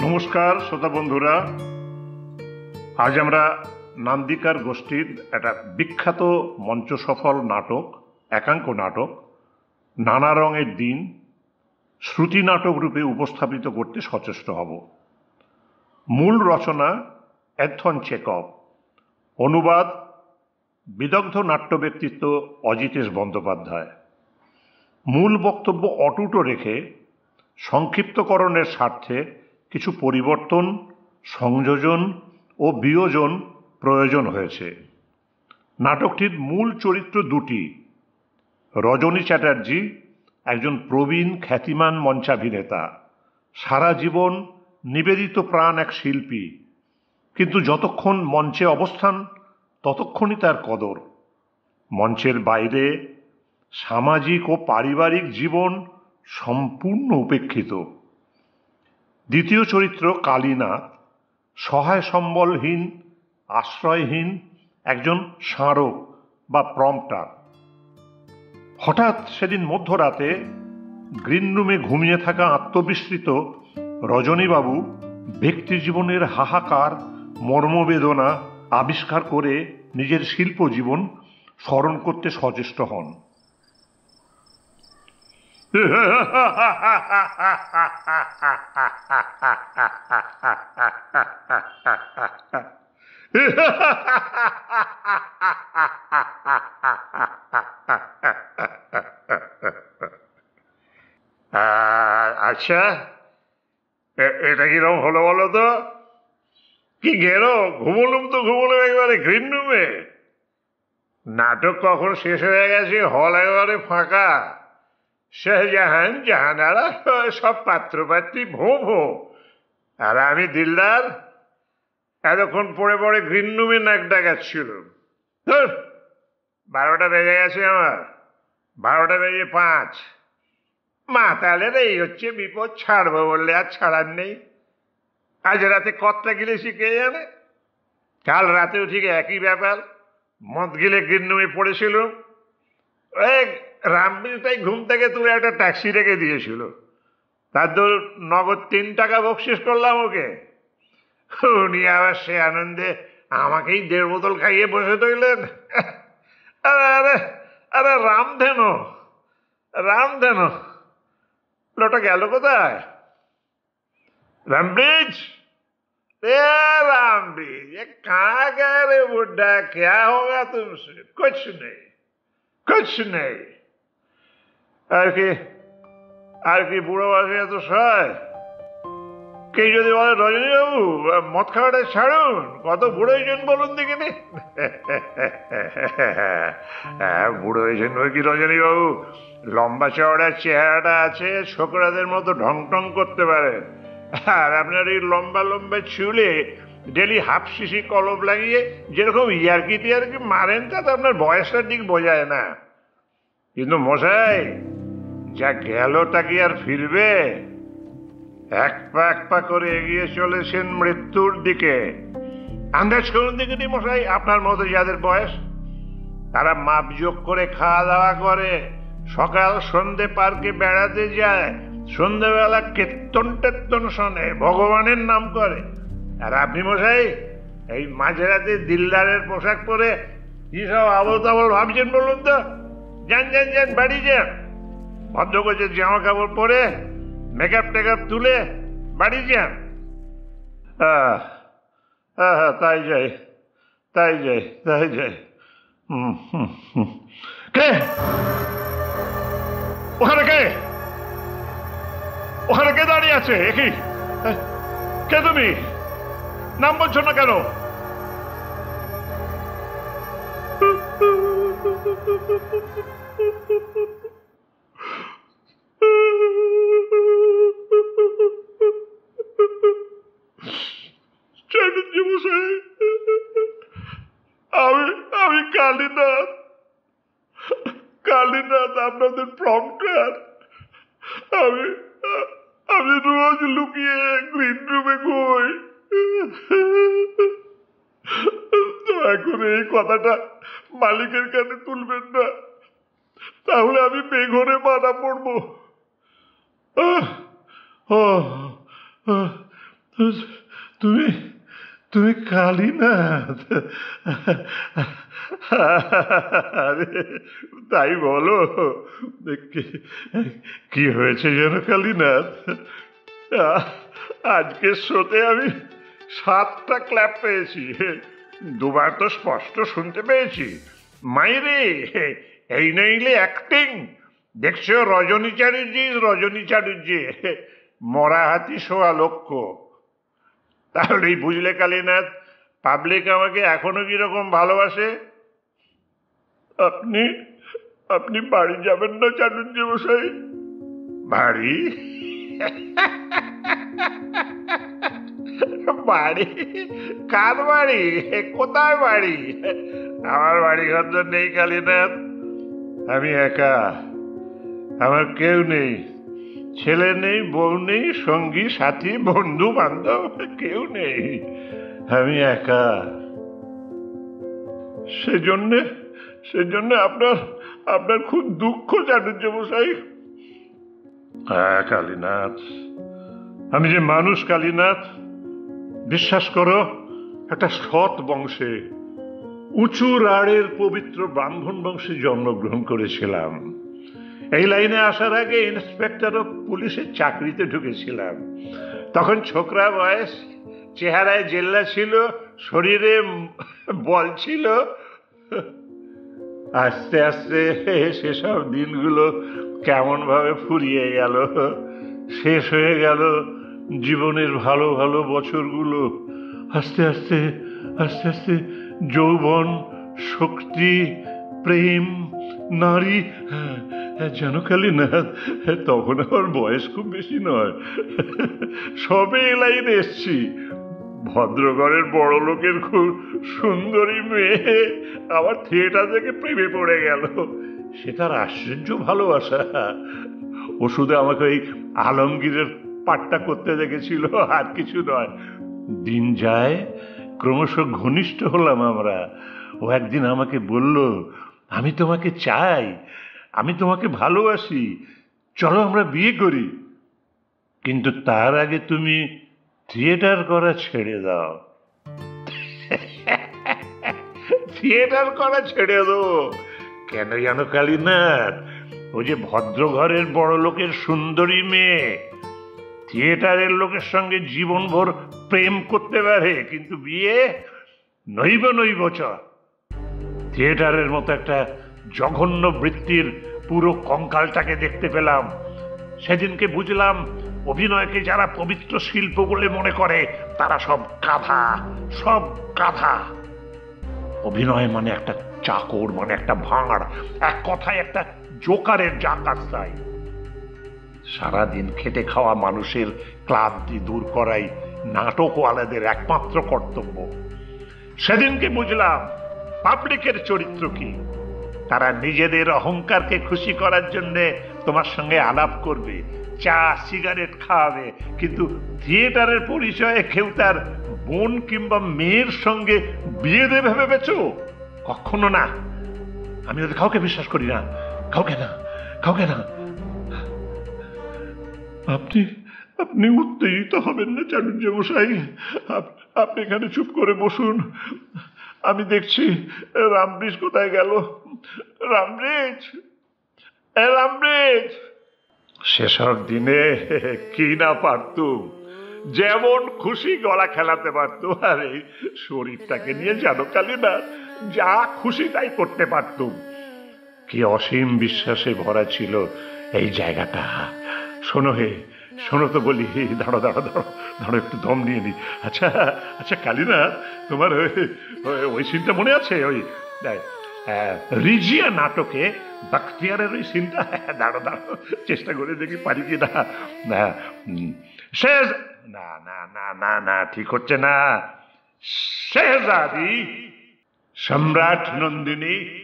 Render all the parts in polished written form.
নমস্কার শ্রোতা বন্ধুরা, আজ আমরা নান্দিকার গোষ্ঠীর একটা বিখ্যাত মঞ্চ সফল নাটক, একাঙ্ক নাটক নানা রঙের দিন শ্রুতি নাটক রূপে উপস্থাপিত করতে সচেষ্ট হব। মূল রচনা অ্যান্থন চেকভ, অনুবাদ বিদগ্ধ নাট্য ব্যক্তিত্ব অজিতেশ বন্দ্যোপাধ্যায়। মূল বক্তব্য অটুট রেখে সংক্ষিপ্তকরণের স্বার্থে কিছু পরিবর্তন, সংযোজন ও বিয়োজন প্রয়োজন হয়েছে। নাটকটির মূল চরিত্র দুটি। রজনী চ্যাটার্জি একজন প্রবীণ খ্যাতিমান মঞ্চাভিনেতা, সারা জীবন নিবেদিত প্রাণ এক শিল্পী, কিন্তু যতক্ষণ মঞ্চে অবস্থান ততক্ষণই তার কদর। মঞ্চের বাইরে সামাজিক ও পারিবারিক জীবন সম্পূর্ণ উপেক্ষিত। দ্বিতীয় চরিত্র কালীনাথ, সহায় সম্বলহীন, আশ্রয়হীন একজন স্মারক বা প্রম্পটার। হঠাৎ সেদিন মধ্যরাতে গ্রিন রুমে ঘুমিয়ে থাকা আত্মবিস্মৃত রজনীবাবু ব্যক্তি জীবনের হাহাকার, মর্মবেদনা আবিষ্কার করে নিজের শিল্প জীবন স্মরণ করতে সচেষ্ট হন। আচ্ছা, এটা কিরকম হলো বলো তো? কি গেল? ঘুমলুম একবারে গ্রিন রুমে। নাটক কখন শেষ হয়ে গেছে, হল একেবারে ফাঁকা। শাহজাহান, জাহানারা সব পাত্রপাত্রী ভো ভো, আর আমি দিলদার এতক্ষণ পড়ে পড়ে গ্রিন রুমে নাক ডাকাচ্ছিল। 12টা বেজে গেছে আমার, 12টা বেজে 5। মাতালের এই হচ্ছে বিপদ, ছাড়বো বললে আর ছাড়ার নেই। আজ রাতে কতটা গিলেছি কে জানে। কাল রাতেও ঠিক একই ব্যাপার, মদ গিলে গ্রিন রুমে পড়েছিল। রামবিলটাই ঘুম থেকে তুলে একটা ট্যাক্সি রেখে দিয়েছিল, তার তো নগদ 3 টাকা বকশিস করলাম ওকে। উনি আবার সে আনন্দে আমাকেই 1.5 বোতল খাইয়ে বসে রইলেন। আরে আরে আরে রামধেনু লোটা গেল কোথায়? रामब्रिज, रामब्रिज, ये कहाँ गए रे बुड्ढा? क्या होगा तुमसे? कुछ नहीं। আর কি বুড়ো বয়সে এত সয়? কে যদি বলে রজনীবাবু মদ খাওয়াটা ছাড়ুন, কত বুড়ো হয়েছেন বলুন দেখিনি। হ্যাঁ, বুড়ো হয়েছেন ওই কি রজনীবাবু, লম্বা চওড়া চেহারাটা আছে, ছোকরাদের মতো ঢং টং করতে পারে। আর আপনার এই লম্বা লম্বা চুলে ডেলি হাফ শিশি কলম লাগিয়ে যেরকম ইয়ার্কি টিয়ার্কি মারেন, তাতে আপনার বয়সটার দিক বোঝায় না। কিন্তু মশাই, যা গেল তা কি আর ফিরবে? এক পা করে এগিয়ে চলেছেন মৃত্যুর দিকে। আন্দাজ করুন দেখিনি মশাই, আপনার মতো যাদের বয়স, তারা মাপজোক করে খাওয়া দাওয়া করে, সকাল সন্ধে পার্কে বেড়াতে যায়, সন্ধ্যেবেলা কীর্তন শোনে, ভগবানের নাম করে। আর আপনি মশাই এই মাঝরাতে দিলদারের পোশাক পরে কি সব আবল তাবল ভাবছেন বলুন তো? যান বাড়ি যান, ভদ্র গোছের জামা কাপড় পরে মেকআপ টেকআপ তুলে বাড়ি যান। তাই যাই। কে ওখানে কে দাঁড়িয়ে আছে? একই কে তুমি? নাম বলছো না কেন? চ্যাটার্জি মশাই, আমি কালীনাথ, আপনাদের প্রম্পটার। আমি রোজ লুকিয়ে গ্রিন রুমে ঘুমাই। দয়া করে এই কথাটা মালিকের কানে তুলবেন না, তাহলে আমি বেঘরে মারা পড়বো। তুমি তুমি কালীনাথ? আরে তাই বলো। কি- কি হয়েছে যেন কালীনাথ? আহ, আজকের শোতে আমি 7টা ক্ল্যাপ পেয়েছি, দুবার তো স্পষ্ট শুনতে পেয়েছি। মাইরে, এই নইলে অ্যাক্টিং! দেখছো, রজনী চ্যাটার্জি, রজনী চ্যাটার্জি, মরা হাতি সোয়া লক্ষ। তাহলেই বুঝলে কালীনাথ, পাবলিক আমাকে এখনো কিরকম ভালোবাসে। আপনি আপনি বাড়ি যাবেন না চ্যাটার্জি মশাই? বাড়ি? বাড়ি? কার বাড়ি? কোথায় বাড়ি? আমার বাড়ি ঘর তো নেই কালীনাথ। আমি একা, আমার কেউ নেই। ছেলে নেই, বউ নেই, সঙ্গী সাথী বন্ধু বান্ধব কেউ নেই। আমি একা। সেজন্যে সেজন্যে আপনার আপনার খুব দুঃখ চ্যাটার্জি মশাই। হ্যাঁ কালীনাথ, আমি যে মানুষ কালীনাথ, বিশ্বাস করো, একটা সৎ বংশে, উঁচু রাড়ের পবিত্র ব্রাহ্মণ বংশে জন্মগ্রহণ করেছিলাম। এই লাইনে আসার আগে ইন্সপেক্টর অফ পুলিশের চাকরিতে ঢুকেছিলাম। তখন ছোকরা বয়স, চেহারায় জেল্লা ছিল, শরীরে বল ছিল। আস্তে আস্তে সেসব দিনগুলো কেমন ভাবে ফুরিয়ে গেল, শেষ হয়ে গেল জীবনের ভালো ভালো বছরগুলো। আস্তে আস্তে আস্তে আস্তে যৌবন, শক্তি, প্রেম, নারী, যেন কালীনাথ তখন আমার বয়স খুব বেশি নয়, সবে এ লাইনে এসছি। ভদ্রঘরের বড় লোকের খুব সুন্দরী মেয়ে আবার থিয়েটার থেকে প্রেমে পড়ে গেল। সে তার আশ্চর্য ভালোবাসা। ও শুধু আমাকে ওই আলমগীরের পাঠটা করতে দেখেছিল, আর কিছু নয়। দিন যায়, ক্রমশ ঘনিষ্ঠ হলাম আমরা। ও একদিন আমাকে বলল, আমি তোমাকে চাই, আমি তোমাকে ভালোবাসি, চলো আমরা বিয়ে করি। কিন্তু তার আগে তুমি থিয়েটার করা ছেড়ে দাও। থিয়েটার করা ছেড়ে দেবো কেন জানো কালীনাথ? ও যে ভদ্র ঘরের বড় লোকের সুন্দরী মেয়ে থিয়েটারের লোকের সঙ্গে জীবনভর প্রেম করতে পারে, কিন্তু বিয়ে নইব নইব চ। থিয়েটারের মতো একটা জঘন্য বৃত্তির পুরো কঙ্কালটাকে দেখতে পেলাম। সেদিনকে বুঝলাম, অভিনয়কে যারা পবিত্র শিল্প বলে মনে করে তারা সব গাধা, সব গাধা। অভিনয় মানে একটা চাকর, মানে একটা ভাঁড়, এক কথায় একটা জোকারের জাকাস্তাই। সারাদিন খেটে খাওয়া মানুষের ক্লান্তি দূর করাই নাটকওয়ালাদের একমাত্র কর্তব্য। সেদিনকে বুঝলাম পাবলিকের চরিত্র কি। তারা নিজেদের অহংকারকে খুশি করার জন্য তোমার সঙ্গে আলাপ করবে, চা সিগারেট খাওয়াবে, কিন্তু থিয়েটারের পরিচয়ে কেউ তার বোন কিংবা মেয়ের সঙ্গে বিয়ে দেবে ভেবেছো? কখনো না। আমি ওদের কাউকে বিশ্বাস করি না, কাউকে না, কাউকে না। আপনি আপনি উত্তেজিত হবেন না চাটুর্য মশাই, আপনি এখানে চুপ করে বসুন। আমি দেখছি রামব্রিজ কোথায় গেল। রামব্রিজ, রামব্রিজ! সেসব দিনে কি না পারতুম, যেমন খুশি গলা খেলাতে পারতুম। আর এই শরীরটাকে নিয়ে জানো কালীনাথ, যা খুশি তাই করতে পারতুম। কি অসীম বিশ্বাসে ভরা ছিল এই জায়গাটা। শোনো হে, শোনো তো বলি, দাঁড়ো দাঁড়ো দাঁড়ো দাঁড়ো, একটু দম নিয়ে নি। আচ্ছা আচ্ছা কালীনাথ, তোমার ওই সিনটা মনে আছে? ওই রিজিয়া নাটকে বাখতিয়ারের ওই সিনটা? দাঁড়ো দাঁড়ো, চেষ্টা করে দেখি পারি কি না। শেষ, না না না না না, ঠিক হচ্ছে না। শেহজাদি, সম্রাট নন্দিনী,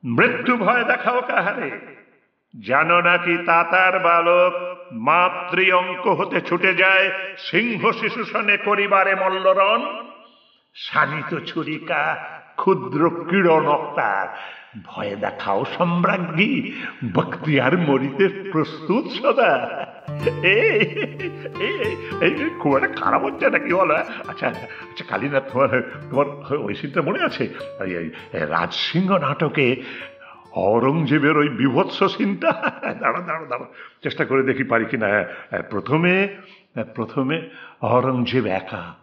মৃত্যু ভয় দেখাও কাহারে? জানো নাকি তাতার বালক মাতৃ অঙ্ক হতে ছুটে যায় সিংহ শিশু সনে করিবারে মল্লরণ? শানিত ছুরিকা, ক্ষুদ্র কিরণ অক্তার, ভয় দেখাও সম্রাজ্ঞী, বখতিয়ার মরিতে প্রস্তুত সদা। এই এই- এই খুব একটা খারাপ হচ্ছে নাকি বলো? আচ্ছা আচ্ছা কালীনাথ, তোমার তোমার ওই সিনটা মনে আছে? রাজসিংহ নাটকে অরঙ্গজেবের ওই বিভৎস সিনটা। দাঁড়া দাঁড়া দাঁড়া, চেষ্টা করে দেখি পারি কিনা। প্রথমে প্রথমে অরঙ্গজেব একা,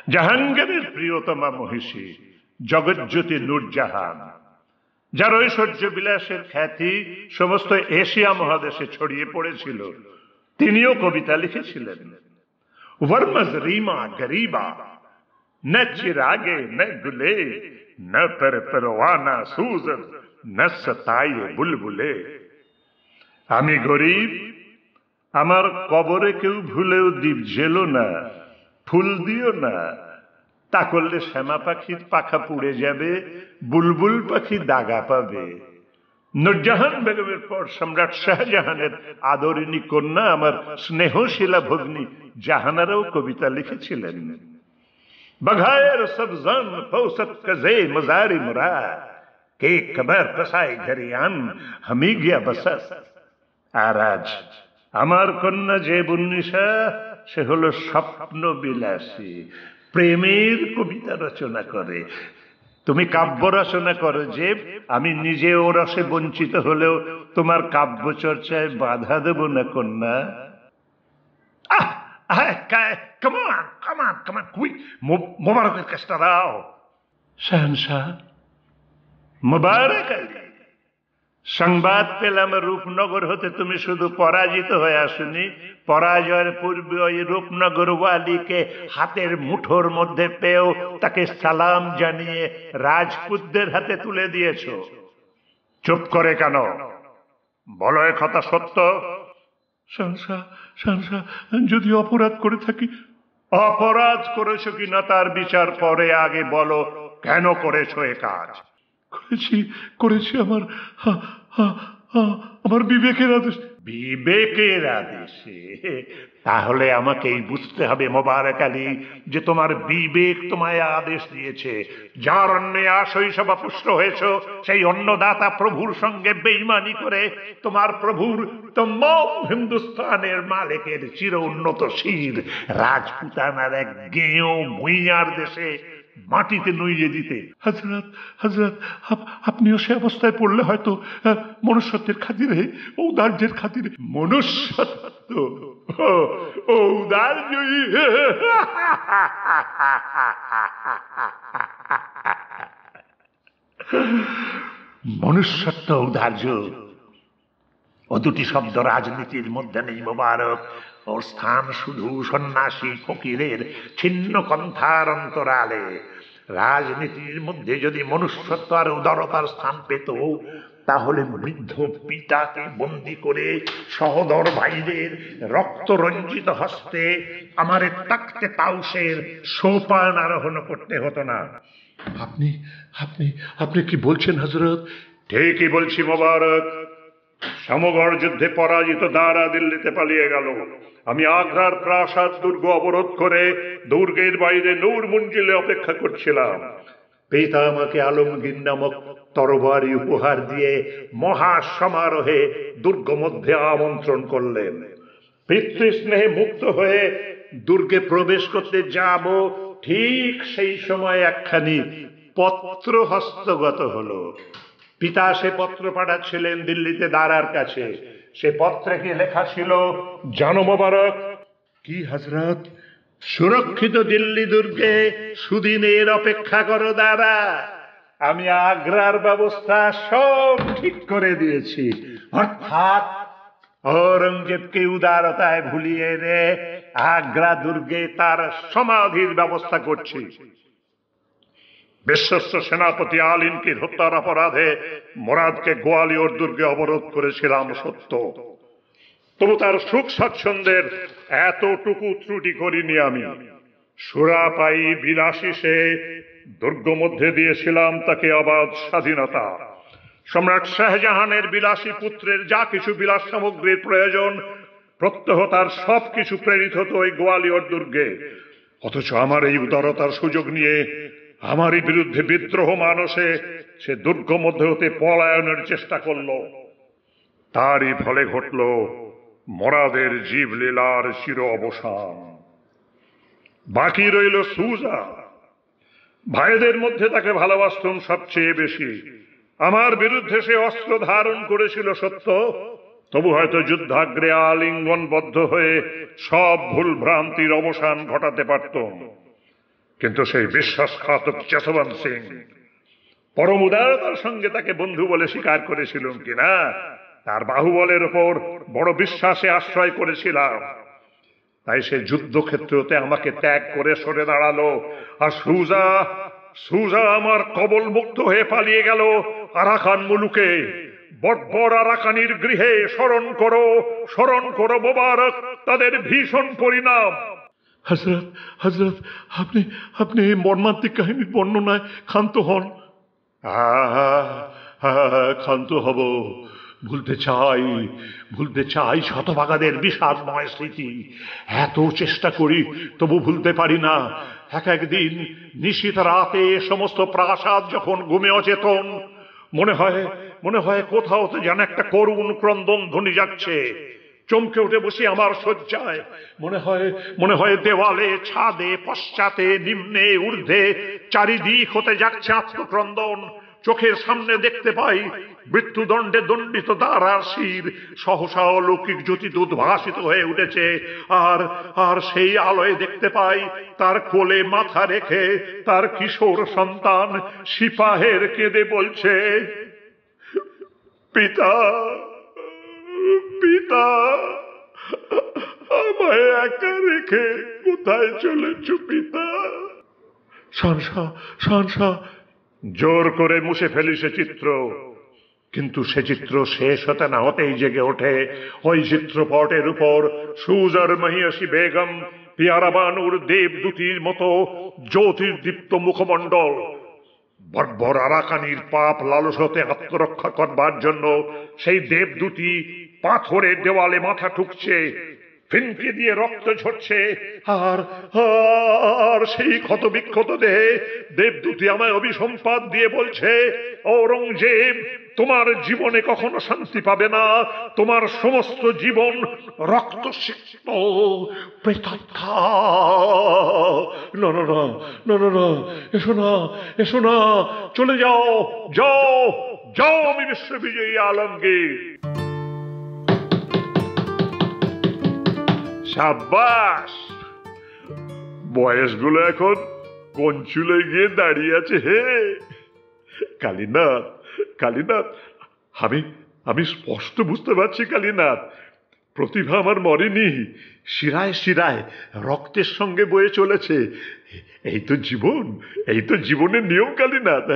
জাহাঙ্গীরের প্রিয়তমা মহিষী জগজ্যোতি নূরজাহান, যার ঐশ্বর্য বিলাসের খ্যাতি সমস্ত এশিয়া মহাদেশে ছড়িয়ে পড়েছিল, তিনিও কবিতা লিখেছিলেন। वर्मज रीमा गरीबा न चिरागे न गुले न पर परवाना सूजन न सताए बुलबुले। আমি গরিব, আমার কবরে কেউ ভুলেও দীপ জেলো না, ফুল দিও না, তা করলে শ্যামা পাখির পাখা পুড়ে যাবে, বুলবুল পাখি দাগা পাবে। নূরজাহান বেগমের পর সম্রাট শাহজাহানের আদরিণী কন্যা আমার স্নেহশীলা ভগ্নী জাহানারাও কবিতা লিখেছিলেন। बघायर सब्जान फौसत कजे मजारी मुरा के कबर पसाई घरियान हमी गया बसस। আর আজ আমার কন্যা যে বুন্নিশা, সে হলো স্বপ্ন বিলাসী, প্রেমের কবিতা রচনা করে। তুমি কাব্য রচনা করো যে, আমি নিজে ও রসে বঞ্চিত হলেও তোমার কাব্য চর্চায় বাধা দেব না কন্যা। মোবারকের কাজটা দাও শাহনশাহ। মোবারক আলী, সংবাদ পেলাম রূপনগর হতে তুমি শুধু পরাজিত হয়ে আসনি, পরাজয়ের পূর্বে ওই রূপনগর ওয়ালিকে হাতের মুঠোর মধ্যে পেয়েও তাকে সালাম জানিয়ে রাজপুতদের হাতে তুলে দিয়েছ। চুপ করে কেন? বলো এ কথা সত্য? শাহনশাহ, শাহনশাহ, যদি অপরাধ করে থাকি। অপরাধ করেছো কিনা তার বিচার পরে, আগে বলো কেন করেছো এ কাজ? করেছি করেছি আমার আমার বিবেকের আদেশ। বিবেকের আদেশে? তাহলে আমাকেই বুঝতে হবে মোবারক আলী যে তোমার বিবেক তোমায় আদেশ দিয়েছে। যার অন্যে শৈশবা পুষ্ট হয়েছ, সেই অন্নদাতা প্রভুর সঙ্গে বেইমানি করে তোমার প্রভুর তমাম হিন্দুস্তানের মালিকের চির উন্নত শির রাজপুতানার এক গেঁয়ো ভুইয়ার দেশে মাটিতে নুইয়ে দিতে। হযরত হযরত, আপনিও সে অবস্থায় পড়লে হয়তো মনুষ্যত্বের খাতিরে, ঔদার্যের খাতিরে। মনুষ্যত্ব, ঔদার্য? মনুষ্যত্ব, ঔদার্য ও দুটি শব্দ রাজনীতির মধ্যে নেই মোবারক। ওর স্থান শুধু সন্ন্যাসী ফকিরের ছিন্ন কণ্ঠার অন্তরালে। রাজনীতির মধ্যে যদি মনুষ্যত্ব আর উদারতার স্থান পেত, তাহলে বৃদ্ধ পিতাকে বন্দি করে সহদর ভাইদের রক্ত রঞ্জিত হস্তে আমার তাকতে তাউসের সোপান আরোহণ করতে হতো না। আপনি আপনি আপনি কি বলছেন হযরত? ঠিকই বলছি মোবারক। সমগড় যুদ্ধে পরাজিত দারা দিল্লিতে পালিয়ে গেল। আমি আগ্রার প্রাসাদ দুর্গ অবরোধ করে দুর্গের বাইরে নূর মঞ্জিলে অপেক্ষা করছিলাম। পিতা আমাকে আলমগীর নামক তরবারি উপহার দিয়ে মহা সমারোহে দুর্গ মধ্যে আমন্ত্রণ করলেন। পিতৃস্নেহে মুক্ত হয়ে দুর্গে প্রবেশ করতে যাব, ঠিক সেই সময় একখানি পত্র হস্তগত হলো। পিতা সে পত্র পাঠাচ্ছিলেন দিল্লিতে দারার কাছে। সে পত্রে কি লেখা ছিল জানো মোবারক? কি হযরত? সুরক্ষিত দিল্লি দুর্গে সুদিনের অপেক্ষা করো দারা। আমি আগ্রার ব্যবস্থা সব ঠিক করে দিয়েছি। অর্থাৎ ঔরঙ্গজেবকে উদারতায় ভুলিয়ে রে আগ্রা দুর্গে তার সমাধির ব্যবস্থা করছি। বিশ্বস্ত সেনাপতি আলিমকে হত্যার অপরাধে মোরাদকে গোয়ালিয়র দুর্গে অবরোধ করেছিলাম সত্য, তবু তার সুখ স্বাচ্ছন্দ্যের এতটুকু ত্রুটি করিনি আমি। সুরাপায়ী বিলাসী সে দুর্গ মধ্যে দিয়েছিলাম তাকে অবাধ স্বাধীনতা। সম্রাট শাহজাহানের বিলাসী পুত্রের যা কিছু বিলাস সামগ্রীর প্রয়োজন, প্রত্যহ তার সবকিছু প্রেরিত হতো ওই গোয়ালিয়র দুর্গে। অথচ আমার এই উদারতার সুযোগ নিয়ে আমারই বিরুদ্ধে বিদ্রোহ মানসে সে দুর্গ মধ্যে হতে পলায়নের চেষ্টা করল। তারই ফলে ঘটল মরাদের জীবলীলার চির অবসান। বাকি রইল সুজা। ভাইদের মধ্যে তাকে ভালোবাসতাম সবচেয়ে বেশি। আমার বিরুদ্ধে সে অস্ত্র ধারণ করেছিল সত্য, তবু হয়তো যুদ্ধাগ্রে আলিঙ্গনবদ্ধ হয়ে সব ভুল ভ্রান্তির অবসান ঘটাতে পারত। কিন্তু সেই বিশ্বাসঘাতক যশবন্ত সিং, পরম উদারতার সঙ্গে তাকে বন্ধু বলে স্বীকার করেছিলাম কিনা, তার বাহুবলের ওপর বড় বিশ্বাসে আশ্রয় করেছিলাম। তাই সে যুদ্ধক্ষেত্রতে আমাকে ত্যাগ করে সরে দাঁড়ালো, আর সুজা আমার কবল মুক্ত হয়ে পালিয়ে গেল আরাকান মুলুকে। বর্বর আরাকানির গৃহে স্মরণ করো মোবারক তাদের ভীষণ পরিণাম। হযরত হযরত আপনি আপনি এই মর্মান্তিক কাহিনীর বর্ণনায় ক্ষান্ত হন। ক্ষান্ত হব। ভুলতে চাই শতভাগাদের বিষাদময় স্মৃতি। এত চেষ্টা করি তবু ভুলতে পারি না। একদিন নিশীথ রাতে সমস্ত প্রাসাদ যখন ঘুমে অচেতন, মনে হয় কোথাও তো যেন একটা করুণ ক্রন্দন ধ্বনি যাচ্ছে। চমকে উঠে বসি আমার শয্যায়। মনে হয় দেওয়ালে, ছাদে, পশ্চাতে, নিম্নে, ঊর্ধ্বে চারিদিক হতে যাচ্ছে আত্মক্রন্দন। চোখের সামনে দেখতে পাই মৃত্যুদণ্ডে দণ্ডিত দারার শির সহসা অলৌকিক জ্যোতিতে উদ্ভাসিত হয়ে উঠেছে। আর সেই আলোয় দেখতে পাই তার কোলে মাথা রেখে তার কিশোর সন্তান সিপাহের কেঁদে বলছে, পিতা, পিতা, আমায় একা রেখে কোথায় চলেছ পিতা? শানশা জোর করে মুছে ফেলি সে চিত্র, কিন্তু সে চিত্র শেষ হতে না হতেই জেগে ওঠে ওই চিত্রপটের উপর সুজার মহিয়সী বেগম পিয়ারা বানুর দেবদূতির মতো জ্যোতির্দীপ্ত মুখমণ্ডল। বর্বর আরাকানির পাপ লালস হতে আত্মরক্ষা করবার জন্য সেই দেবদূতি পাথরের দেওয়ালে মাথা ঠুকছে, ফিনকি দিয়ে রক্ত ঝরছে। আর সেই ক্ষত বিক্ষত দেহে দেবদূতি আমায় অভিসম্পাদ দিয়ে বলছে, ঔরঙ্গজেব, তোমার জীবনে কখনো শান্তি পাবে না। তোমার সমস্ত জীবন রক্তসিক্ত প্রেতাত্মা। না, এসো না, চলে যাও আমি বিশ্ববিজয়ী আলমগীর। সাব্বাস! বয়সগুলো এখন কঞ্চুলে গিয়ে দাঁড়িয়ে আছে। হে কালীনাথ, আমি স্পষ্ট বুঝতে পারছি কালীনাথ, প্রতিভা আমার মরেনি, শিরায় শিরায় রক্তের সঙ্গে বয়ে চলেছে। এই তো জীবনের নিয়ম কালীনাথ।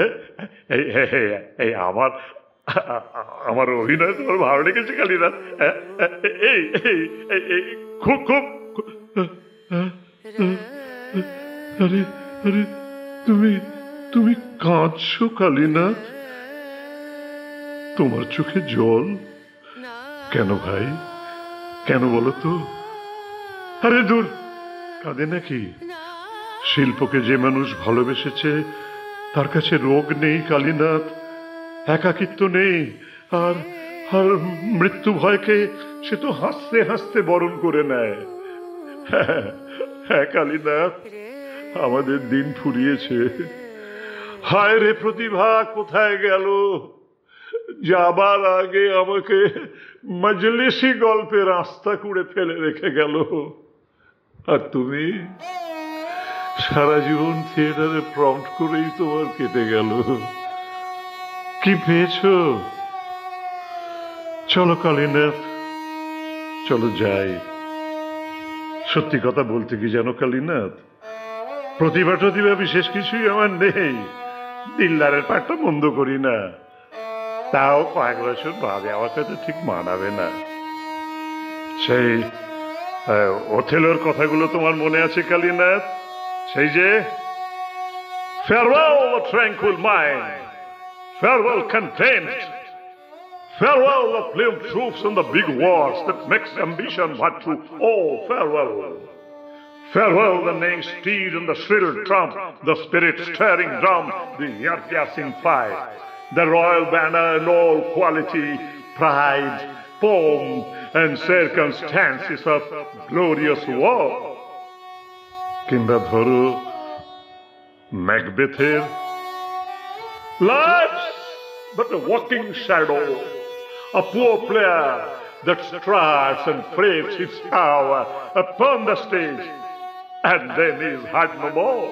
এই আমার অভিনয় তোমার ভালো লেগেছে কালীনাথ। খুব আরে তুমি কাঁদছো কালীনাথ? তোমার চোখে জল কেন ভাই? কেন বলো তো? আরে দূর, কাঁদে নাকি? শিল্পকে যে মানুষ ভালোবেসেছে তার কাছে রোগ নেই কালীনাথ, একাকিত্ব নেই, আর মৃত্যু ভয়কে সে তো হাসতে হাসতে বরণ করে নেয়। হ্যাঁ কালীনাথ, আমাদের দিন ফুরিয়েছে। হায় রে প্রতিভা কোথায় গেল? যাবার আগে আমাকে মজলিসি গল্পে রাস্তা করে ফেলে রেখে গেল। আর তুমি সারা জীবন থিয়েটারে প্রম্পট করেই তোমার কেটে গেল। কি পেয়েছো? চলো কালীনাথ, চলো যাই। সত্যি কথা বলতে কি জানো কালীনাথ, প্রতিভা বিশেষ কিছুই আমার নেই। দিলদারের পাঠটা মন্দ করি না, তাও কয়েক বছর বাদে আমাকে তো ঠিক মানাবে না। সেই ওথেলোর কথাগুলো তোমার মনে আছে কালীনাথ? সেই যে farewell the tranquil mind, farewell content, farewell the flame troops and the big wars that makes ambition virtue. Oh, farewell the neighing steed and the shrill trump, the spirit stirring drum, the ear-piercing fight, the royal banner and all quality, pride, pomp and circumstances of glorious war. কিংবা ধরো ম্যাকবেথের life's but a walking shadow, a poor player that strives and frames his power upon the stage, and then is heard no more.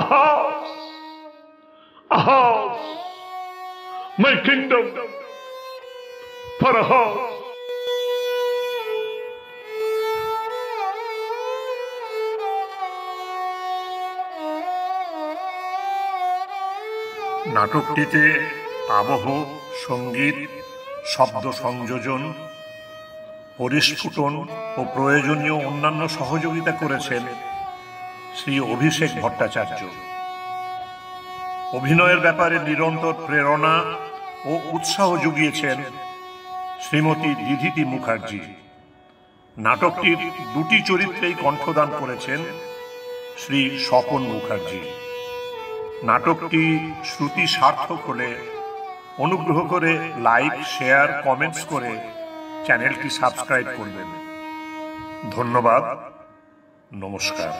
A house, my kingdom, for a house. নাটকটিতে আবহ, সঙ্গীত, শব্দ সংযোজন, পরিস্ফুটন ও প্রয়োজনীয় অন্যান্য সহযোগিতা করেছেন শ্রী অভিষেক ভট্টাচার্য। অভিনয়ের ব্যাপারে নিরন্তর প্রেরণা ও উৎসাহ জুগিয়েছেন শ্রীমতী দিধিতি মুখার্জি। নাটকটির দুটি চরিত্রেই কণ্ঠদান করেছেন শ্রী স্বপন মুখার্জি। নাটকটি শ্রুতি সার্থক হলে অনুগ্রহ করে লাইক, শেয়ার, কমেন্টস করে চ্যানেলটি সাবস্ক্রাইব করবেন। ধন্যবাদ, নমস্কার।